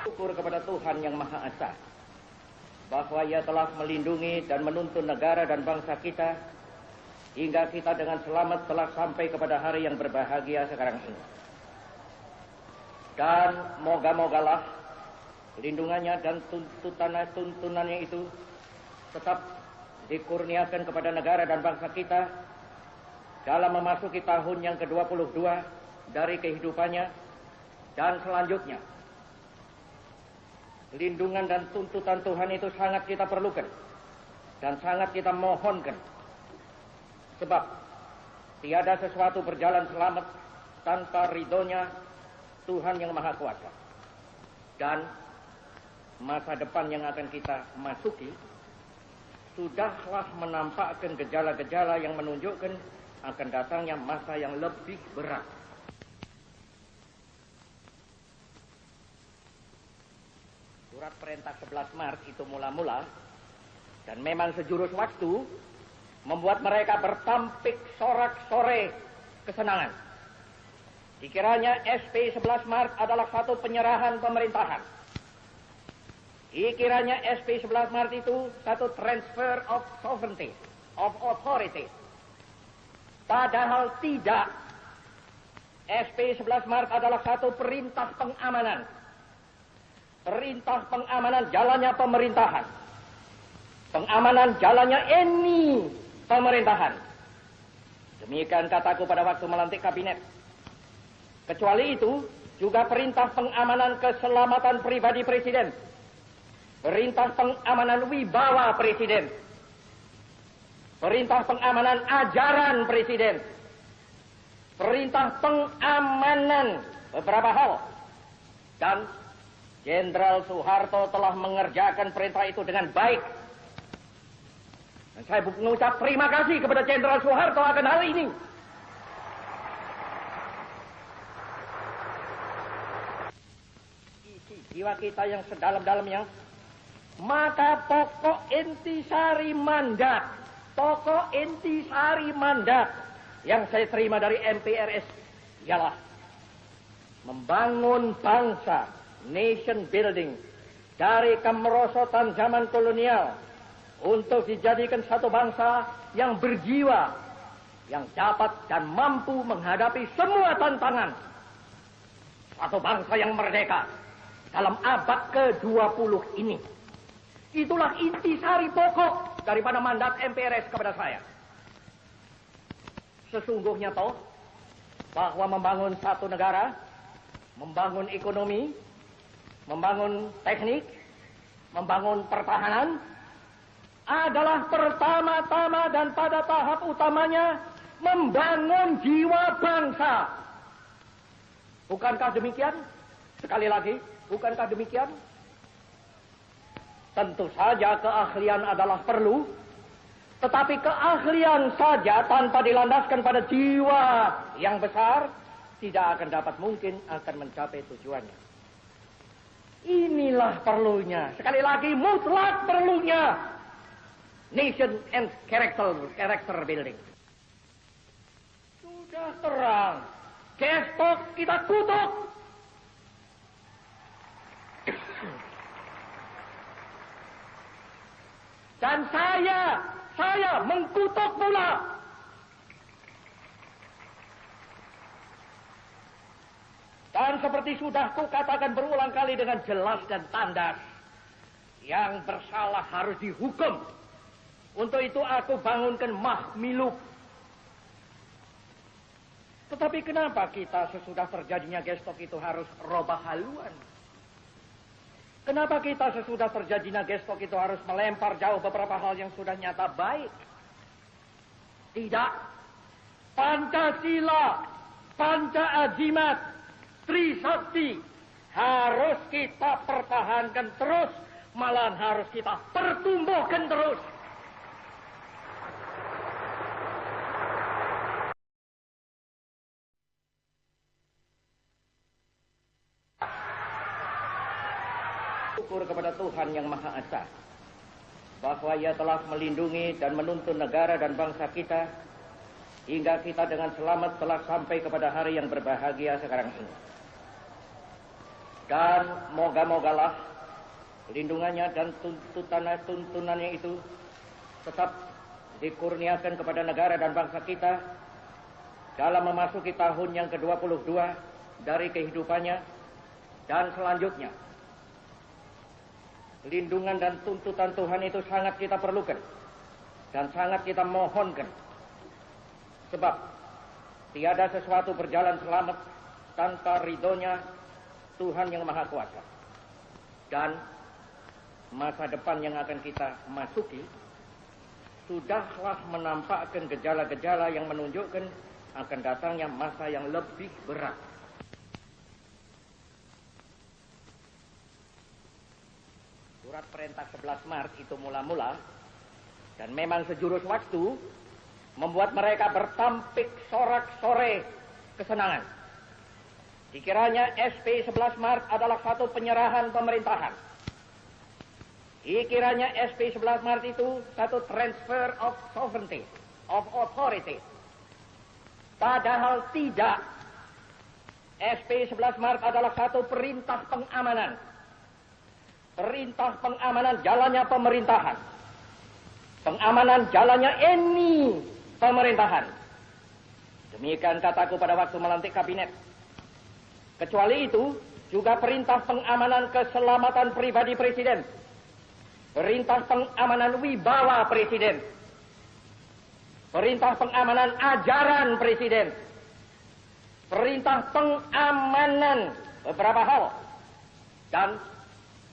Syukur kepada Tuhan Yang Maha Esa bahwa Ia telah melindungi dan menuntun negara dan bangsa kita hingga kita dengan selamat telah sampai kepada hari yang berbahagia sekarang ini. Dan moga-mogalah lindungannya dan tuntunannya itu tetap dikurniakan kepada negara dan bangsa kita dalam memasuki tahun yang ke-22 dari kehidupannya dan selanjutnya. Lindungan dan tuntutan Tuhan itu sangat kita perlukan dan sangat kita mohonkan. Sebab tiada sesuatu berjalan selamat tanpa ridhonya Tuhan Yang Maha Kuasa. Dan masa depan yang akan kita masuki sudahlah menampakkan gejala-gejala yang menunjukkan akan datangnya masa yang lebih berat. Surat perintah 11 Maret itu mula-mula dan memang sejurus waktu membuat mereka bertampik sorak-sore kesenangan. Dikiranya SP 11 Maret adalah satu penyerahan pemerintahan. Dikiranya SP 11 Maret itu satu transfer of sovereignty, of authority. Padahal tidak. SP 11 Maret adalah satu perintah pengamanan. Perintah pengamanan jalannya pemerintahan. Pengamanan jalannya ini pemerintahan. Demikian kataku pada waktu melantik kabinet. Kecuali itu, juga perintah pengamanan keselamatan pribadi presiden. Perintah pengamanan wibawa presiden. Perintah pengamanan ajaran presiden. Perintah pengamanan beberapa hal. Dan Jenderal Soeharto telah mengerjakan perintah itu dengan baik. Dan saya mengucap terima kasih kepada Jenderal Soeharto akan hal ini. Isi jiwa kita yang sedalam-dalamnya, maka pokok intisari mandat, yang saya terima dari MPRS ialah membangun bangsa, nation building, dari kemerosotan zaman kolonial untuk dijadikan satu bangsa yang berjiwa, yang dapat dan mampu menghadapi semua tantangan. Satu bangsa yang merdeka dalam abad ke-20 ini. Itulah intisari pokok daripada mandat MPRS kepada saya. Sesungguhnya toh bahwa membangun satu negara, membangun ekonomi, membangun teknik, membangun pertahanan adalah pertama-tama dan pada tahap utamanya membangun jiwa bangsa. Bukankah demikian? Sekali lagi, bukankah demikian? Tentu saja keahlian adalah perlu, tetapi keahlian saja tanpa dilandaskan pada jiwa yang besar tidak akan dapat mungkin akan mencapai tujuannya. Inilah perlunya, sekali lagi mutlak perlunya nation and character building. Sudah terang, gestok kita kutuk. Dan saya mengkutuk pula. Dan seperti sudah kukatakan berulang kali dengan jelas dan tandas, yang bersalah harus dihukum. Untuk itu aku bangunkan Mahmiluk. Tetapi kenapa kita sesudah terjadinya gestok itu harus robah haluan? Kenapa kita sesudah terjadinya gestok itu harus melempar jauh beberapa hal yang sudah nyata baik? Tidak. Pancasila, Panca-Ajimat, Trisakti harus kita pertahankan terus, malahan harus kita pertumbuhkan terus. Syukur kepada Tuhan Yang Maha Esa bahwa Ia telah melindungi dan menuntun negara dan bangsa kita hingga kita dengan selamat telah sampai kepada hari yang berbahagia sekarang ini. Dan moga-mogalah lindungannya dan tuntunannya itu tetap dikurniakan kepada negara dan bangsa kita dalam memasuki tahun yang ke-22 dari kehidupannya dan selanjutnya. Lindungan dan tuntutan Tuhan itu sangat kita perlukan dan sangat kita mohonkan. Sebab tiada sesuatu berjalan selamat tanpa ridhonya Tuhan yang Maha Kuasa. Dan masa depan yang akan kita masuki sudahlah menampakkan gejala-gejala yang menunjukkan akan datangnya masa yang lebih berat. Surat perintah 11 Maret itu mula-mula dan memang sejurus waktu membuat mereka bertampik sorak-sore kesenangan. Dikiranya SP 11 Maret adalah satu penyerahan pemerintahan. Dikiranya SP 11 Maret itu satu transfer of sovereignty, of authority. Padahal tidak. SP 11 Maret adalah satu perintah pengamanan. Perintah pengamanan jalannya pemerintahan. Pengamanan jalannya ini pemerintahan. Demikian kataku pada waktu melantik kabinet. Kecuali itu, juga perintah pengamanan keselamatan pribadi presiden. Perintah pengamanan wibawa presiden. Perintah pengamanan ajaran presiden. Perintah pengamanan beberapa hal. Dan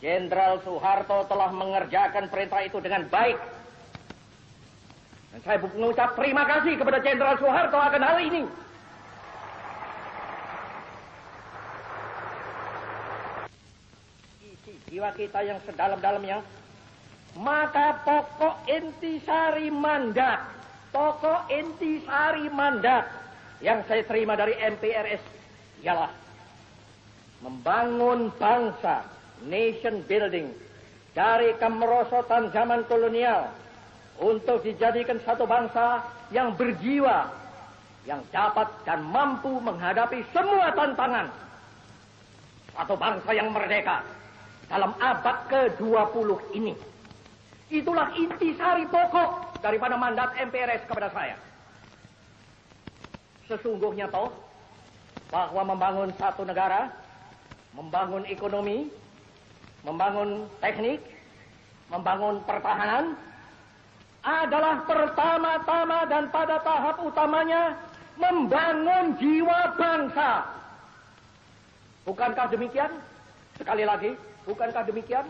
Jenderal Soeharto telah mengerjakan perintah itu dengan baik. Dan saya mengucap terima kasih kepada Jenderal Soeharto akan hal ini. Isi jiwa kita yang sedalam-dalamnya, maka pokok intisari mandat, yang saya terima dari MPRS ialah membangun bangsa, nation building, dari kemerosotan zaman kolonial untuk dijadikan satu bangsa yang berjiwa, yang dapat dan mampu menghadapi semua tantangan. Satu bangsa yang merdeka dalam abad ke-20 ini. Itulah intisari pokok daripada mandat MPRS kepada saya. Sesungguhnya toh, bahwa membangun satu negara, membangun ekonomi, membangun teknik, membangun pertahanan, adalah pertama-tama dan pada tahap utamanya membangun jiwa bangsa. Bukankah demikian? Sekali lagi, bukankah demikian?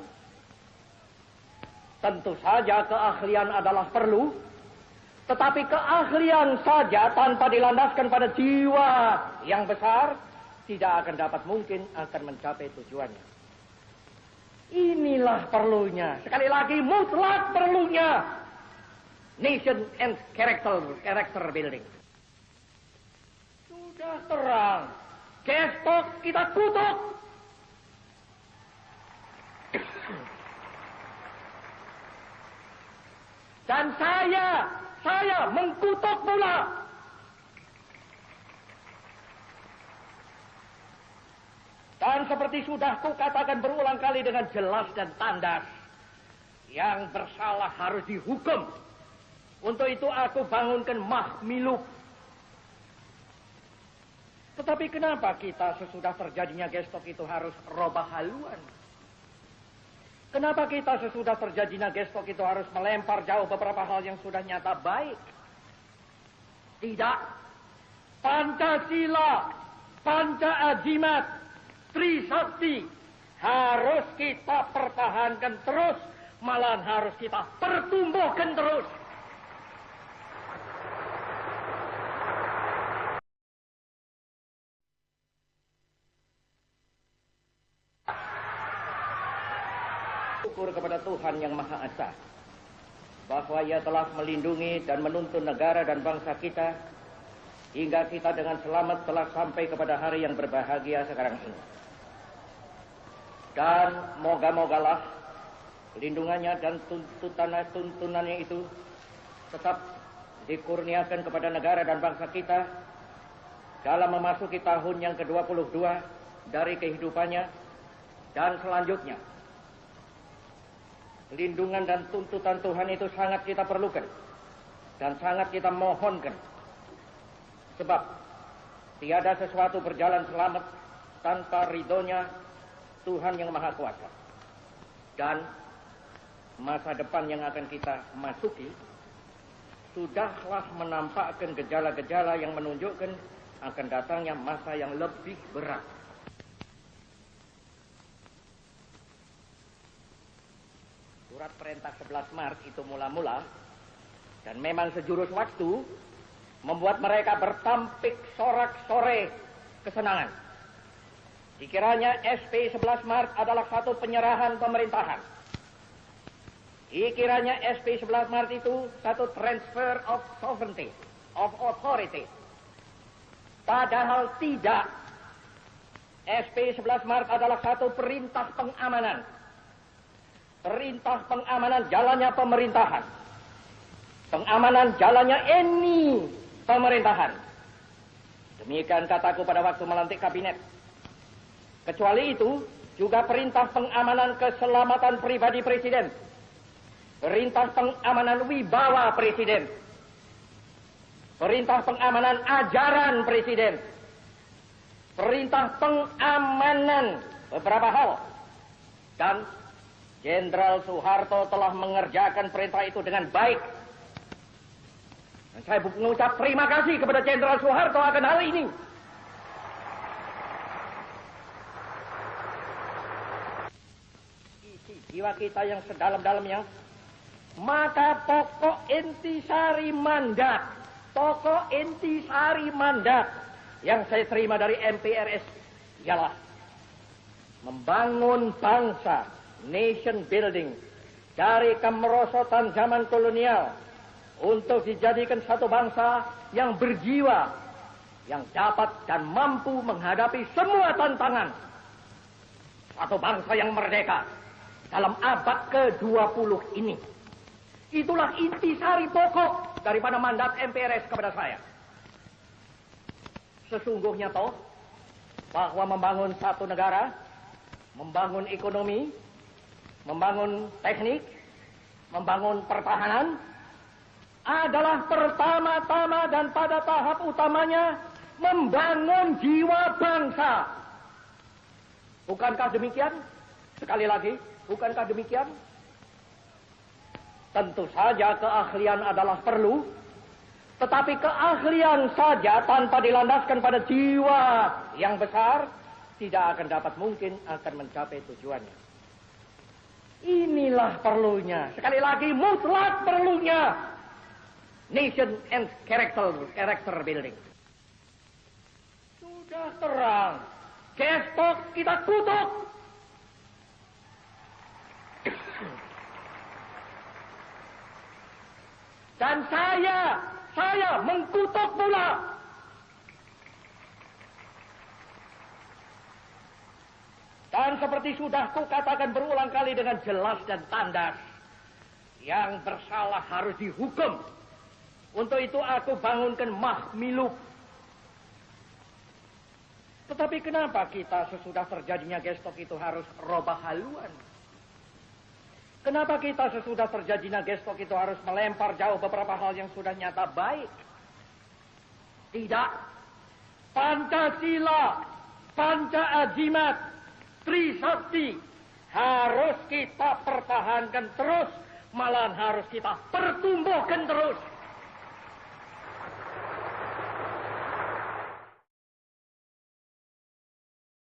Tentu saja keahlian adalah perlu, tetapi keahlian saja tanpa dilandaskan pada jiwa yang besar tidak akan dapat mungkin akan mencapai tujuannya. Inilah perlunya, sekali lagi mutlak perlunya nation and character building. Sudah terang, gestok kita kutuk. Dan saya mengkutuk pula. Dan seperti sudah kukatakan berulang kali dengan jelas dan tandas, yang bersalah harus dihukum. Untuk itu aku bangunkan Mahmiluk. Tetapi kenapa kita sesudah terjadinya gestok itu harus robah haluan? Kenapa kita sesudah terjadinya gestok itu harus melempar jauh beberapa hal yang sudah nyata baik? Tidak. Pancasila, Panca-Ajimat, Trisakti harus kita pertahankan terus, malahan harus kita pertumbuhkan terus. Syukur kepada Tuhan yang Maha Esa bahwa Ia telah melindungi dan menuntun negara dan bangsa kita hingga kita dengan selamat telah sampai kepada hari yang berbahagia sekarang ini. Dan moga-mogalah lindungannya dan tuntunannya itu tetap dikurniakan kepada negara dan bangsa kita dalam memasuki tahun yang ke-22 dari kehidupannya Dan selanjutnya, pelindungan dan tuntutan Tuhan itu sangat kita perlukan dan sangat kita mohonkan. Sebab tiada sesuatu berjalan selamat tanpa ridhonya Tuhan yang Maha Kuasa. Dan masa depan yang akan kita masuki sudahlah menampakkan gejala-gejala yang menunjukkan akan datangnya masa yang lebih berat. Surat perintah 11 Maret itu mula-mula dan memang sejurus waktu membuat mereka bertampik sorak-sore kesenangan. Dikiranya SP 11 Maret adalah satu penyerahan pemerintahan. Dikiranya SP 11 Maret itu satu transfer of sovereignty, of authority. Padahal tidak. SP 11 Maret adalah satu perintah pengamanan. Perintah pengamanan jalannya pemerintahan. Pengamanan jalannya ini pemerintahan. Demikian kataku pada waktu melantik kabinet. Kecuali itu, juga perintah pengamanan keselamatan pribadi presiden. Perintah pengamanan wibawa presiden. Perintah pengamanan ajaran presiden. Perintah pengamanan beberapa hal. Dan Jenderal Soeharto telah mengerjakan perintah itu dengan baik. Dan saya mengucap terima kasih kepada Jenderal Soeharto akan hal ini. Isi jiwa kita yang sedalam-dalamnya, maka pokok intisari mandat, yang saya terima dari MPRS ialah membangun bangsa, nation building, dari kemerosotan zaman kolonial untuk dijadikan satu bangsa yang berjiwa, yang dapat dan mampu menghadapi semua tantangan. Satu bangsa yang merdeka dalam abad ke-20 ini. Itulah intisari pokok daripada mandat MPRS kepada saya. Sesungguhnya toh, bahwa membangun satu negara, membangun ekonomi, membangun teknik, membangun pertahanan, adalah pertama-tama dan pada tahap utamanya membangun jiwa bangsa. Bukankah demikian? Sekali lagi, bukankah demikian? Tentu saja keahlian adalah perlu, tetapi keahlian saja tanpa dilandaskan pada jiwa yang besar tidak akan dapat mungkin akan mencapai tujuannya. Inilah perlunya, sekali lagi mutlak perlunya nation and character building. Sudah terang, gestok kita kutuk. Dan saya mengkutuk pula. Dan seperti sudah kukatakan berulang kali dengan jelas dan tandas, yang bersalah harus dihukum. Untuk itu aku bangunkan Mahmiluk. Tetapi kenapa kita sesudah terjadinya gestok itu harus robah haluan? Kenapa kita sesudah terjadinya gestok itu harus melempar jauh beberapa hal yang sudah nyata baik? Tidak. Pancasila, Panca-Ajimat, Trisakti harus kita pertahankan terus, malahan harus kita pertumbuhkan terus.